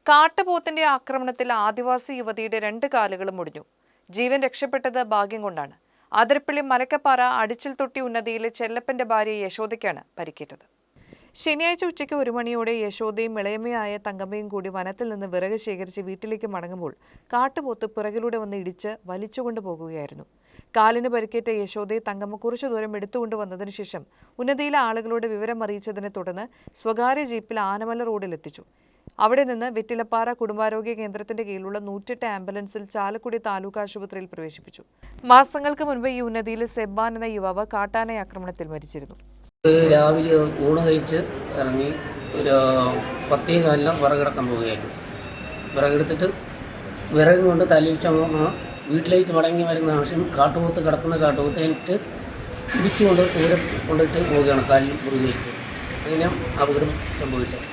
കാട്ടുപോത്തിന്റെ ആക്രമണത്തിൽ ആദിവാസി യുവതിയുടെ 2 കാലുകളും ഒടിഞ്ഞു. ജീവൻ രക്ഷപ്പെട്ടത് ഭാഗ്യം കൊണ്ടാണ്. അതിരപ്പള്ളി മലക്കപ്പാറ അടിച്ചിൽ തൊട്ടി ഉന്നതിയിലെ ചെല്ലപ്പന്റെ ഭാര്യ യശോദയ്ക്കാണ് പരിക്കേറ്റത്. ശനിയാഴ്ച ഉച്ചയ്ക്ക് 1 മണിയോടെ യശോദയും ഇളയമയായ തങ്കമ്മയും കൂടി വനത്തിൽ നിന്ന് വിറക് ശേഖരിച്ച് വീട്ടിലേക്ക് മടങ്ങുമ്പോൾ കാട്ടുപോത്ത് പിറകിലൂടെ വന്ന് ഇടിച്ച് വലിച്ചുകൊണ്ടു പോകുകയായിരുന്നു. കാലിന് പരിക്കേറ്റ യശോദയെ തങ്കമ്മ കുറച്ചു ദൂരം എടുത്തുകൊണ്ടുവന്നതിനു ശേഷം ഉന്നതിയിലെ ആളുകളോട് വിവരം അറിയിച്ചതിനെ തുടർന്ന് സ്വകാര്യ ജീപ്പിൽ ആനമല റോഡിലെത്തിച്ചു. അവിടെ നിന്ന് വെറ്റിലപ്പാറ കുടുംബാരോഗ്യ കേന്ദ്രത്തിന്റെ കീഴിലുള്ള 108 ആംബുലൻസിൽ ചാലക്കുടി താലൂക്ക് ആശുപത്രിയിൽ പ്രവേശിപ്പിച്ചു. മാസങ്ങൾക്ക് മുൻപ് ഈ ഉന്നതിയിൽ സെബ്ബാൻ എന്ന യുവാവ് കാട്ടാന ആക്രമണത്തിൽ മരിച്ചിരുന്നു. രാവിലെ ഊണ് കഴിച്ച് ഇറങ്ങി ഒരു 10 കാലിന് വിറകിടക്കാൻ പോവുകയായിരുന്നു. വിറകെടുത്തിട്ട് വിറക് കൊണ്ട് തലയിൽ ചുമന്ന് വീട്ടിലേക്ക് മടങ്ങി വരുന്ന ആവശ്യം കാട്ടുപോത്ത് കാട്ടുപോത്തേറ്റ് ഇടിച്ചുകൊണ്ട് ദൂരം കൊണ്ടിട്ട് പോവുകയാണ് കാലിൽ മുറിവേറ്റ്. അങ്ങനെ അപകടം സംഭവിച്ചത്.